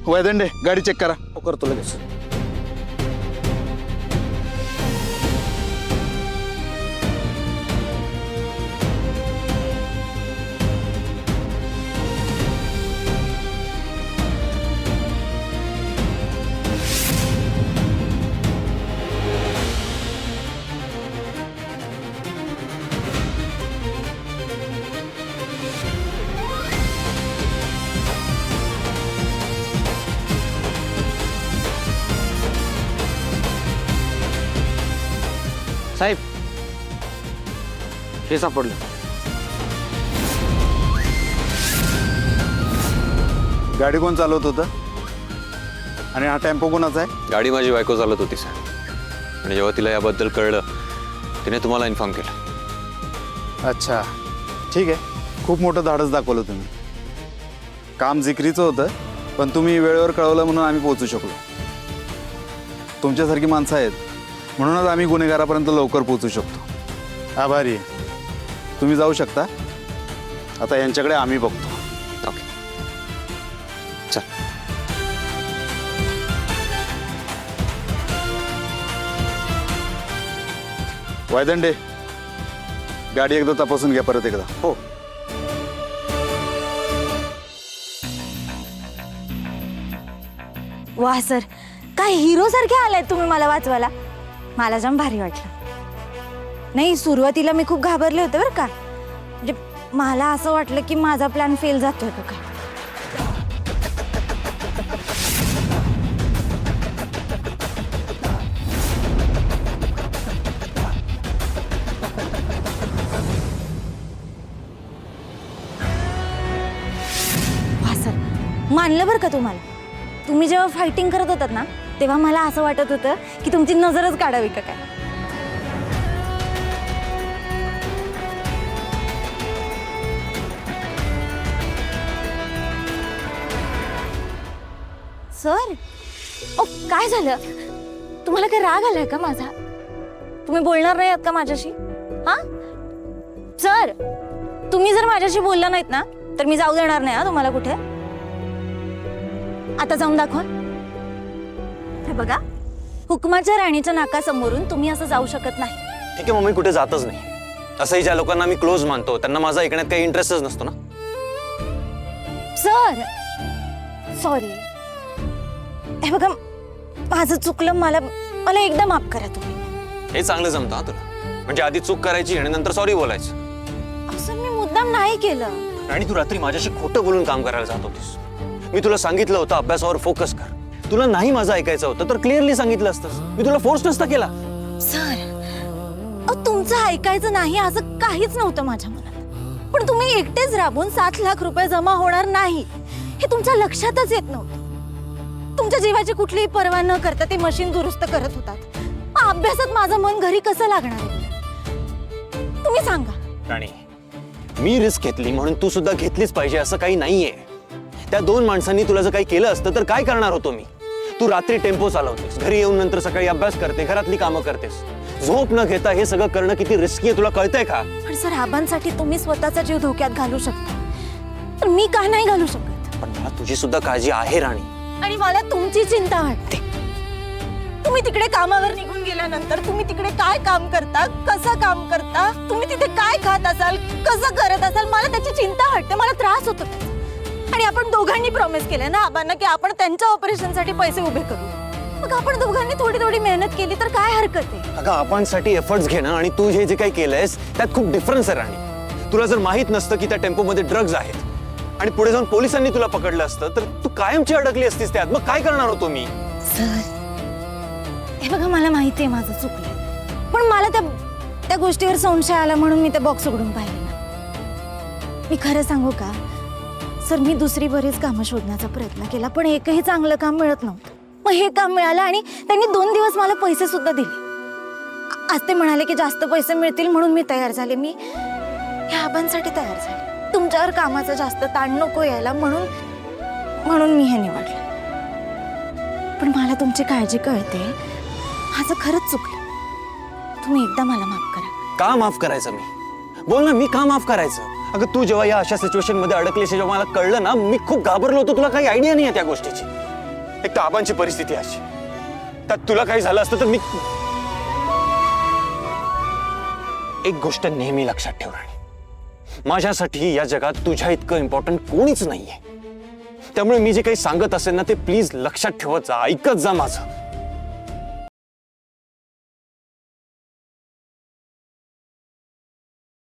वैदंडे गाडी चेक करा. हो करतो लगेच. साहेब हे सापडलं. गाडी कोण चालवत होतं आणि हा टेम्पो कोणाचा आहे? गाडी माझी बायको चालत होती सर, आणि जेव्हा तिला याबद्दल कळलं तिने तुम्हाला इन्फॉर्म केलं. अच्छा ठीक आहे, खूप मोठं धाडस दाखवलं तुम्ही. काम जिकरीचं होतं, पण तुम्ही वेळेवर कळवलं म्हणून आम्ही पोहोचू शकलो. तुमच्यासारखी माणसं आहेत म्हणूनच आम्ही गुन्हेगारापर्यंत लवकर पोहोचू शकतो. आभारी आहे. तुम्ही जाऊ शकता. आता यांच्याकडे आम्ही बघतो. ओके चल. वायदंडे गाडी एकदा तपासून घ्या परत एकदा. हो. वाह सर, काय हिरो सारखे आलाय तुम्ही मला वाचवायला. मला जाम भारी वाटलं. नाही, सुरुवातीला मी खूप घाबरले होते बरं का. म्हणजे मला असं वाटलं की माझा प्लॅन फेल जातोय का काय. वाह सर, मानलं बरं का तुम्हाला. तुम्ही जेव्हा फायटिंग करत होतात ना तेव्हा मला असं वाटत होतं की तुमची नजरच काढावी का काय. सर ओ काय झालं? तुम्हाला काय राग आलाय का माझा? तुम्ही बोलणार नाही आहात का माझ्याशी? हा सर, तुम्ही जर माझ्याशी बोलला नाहीत ना तर मी जाऊ देणार नाही हा तुम्हाला कुठे. आता जाऊन दाखवा. हे बघा, हुकमाच्या राणीच्या नाकासमोरून तुम्ही असं जाऊ शकत नाही. ठीक आहे मग मी कुठे जातच नाही. असंही ज्या लोकांना मी क्लोज मानतो त्यांना माझा ऐकण्यात काही इंटरेस्टच नसतो ना. Sir sorry. हे बघा, माझं चुकलं. मला मला एकदा माफ करा तुम्ही. हे चांगलं जमतं हा तुला. म्हणजे आधी चूक करायची आणि नंतर सॉरी बोलायचं. असं मी मुद्दाम नाही केलं. आणि तू रात्री माझ्याशी खोटं बोलून काम करायला जात होतीस. मी तुला सांगितलं होतं अभ्यासावर फोकस कर. तुला नाही माझं ऐकायचं होतं तर क्लिअरली सांगितलं असतंस. मी तुला फोर्स नसता केला. सर तुमचं ऐकायचं नाही असं काहीच नव्हतं माझ्या मनात. पण तुम्ही एकटेच राबून 7 लाख रुपये जमा होणार नाही हे तुमच्या लक्षातच येत नव्हतं. तुमच्या जीवाची कुठलीही पर्वा न करता ते मशीन दुरुस्त करत होतात. अभ्यासात माझं मन घरी कसं लागणार आहे तुम्ही सांगा. राणी, मी रिस्क घेतली म्हणून तू सुद्धा घेतलीच पाहिजे असं काही नाहीये. त्या 2 माणसांनी तुला जर काही केलं असतं तर काय करणार होतो मी? तू रात्री टेम्पो चालवतेस, घरी येऊन नंतर सकाळी अभ्यास करते, घरातली कामं करतेस. झोप न घेता हे सगळं करणं किती रिस्की आहे तुला कळतंय का? पण सर, आबांसाठी तुम्ही स्वतःचा जीव धोक्यात घालू शकता, तर मी का नाही घालू शकत? पण मला तुझी सुद्धा काळजी आहे राणी. आणि मला तुमची चिंता वाटते. तुम्ही तिकडे कामावर निघून गेल्यानंतर तुम्ही तिकडे काय काम करता, कसं काम करता, तुम्ही तिथे काय खात असाल, कसं करत असाल, मला त्याची चिंता वाटते. मला त्रास होतो त्याचा. आणि आपण दोघांनी प्रॉमिस केलं ना आबांना की आपण त्यांच्या ऑपरेशनसाठी पैसे उभे करू. मग आपण दोघांनी थोडी थोडी मेहनत केली तर काय हरकत आहे? अगं आपणसाठी एफर्ट्स घेणं आणि तू हे जे काही केलंयस त्यात खूप डिफरन्स आहे राणी. तुला जर माहित नसतं की त्या टेम्पोमध्ये ड्रग्ज आहेत आणि पुढे जाऊन पोलिसांनी तुला पकडलं असतं तर तू कायमची अडकली असतीस त्यात. मग काय करणार होतो मी? सर हे बघा, मला माहिती आहे माझं चुकलं, पण मला त्या गोष्टीवर संशय आला म्हणून मी ते बॉक्स उघडून पाहिले ना. मी खरं सांगू का सर, मी दुसरी बरीच कामं शोधण्याचा प्रयत्न केला पण एकही चांगलं काम मिळत नव्हतं. मग हे काम मिळालं आणि त्यांनी 2 दिवस मला पैसे सुद्धा दिले. आज ते म्हणाले की जास्त पैसे मिळतील म्हणून मी तयार झाले. मी ह्या आबांसाठी तयार झाले. तुमच्यावर कामाचा जास्त ताण नको यायला म्हणून मी हे निवडलं. पण मला तुमची काळजी कळते. माझं खरंच चुकलं. तुम्ही एकदा मला माफ करा. का माफ करायचं मी? बोल ना, मी का माफ करायचं? अगं तू जेव्हा या अशा सिच्युएशन मध्ये अडकलीस जेव्हा मला कळलं ना, मी खूप घाबरलो होतो. तुला काही आयडिया नाही आहे त्या गोष्टीची. एक तर आबांची परिस्थिती अशी, त्यात तुला काही झालं असतं तर मी. एक गोष्ट नेहमी लक्षात ठेव राणी, माझ्यासाठी या जगात तुझ्या इतकं इम्पॉर्टंट कोणीच नाहीये. त्यामुळे मी जे काही सांगत असेल ना ते प्लीज लक्षात ठेवत जा, ऐकत जा माझं.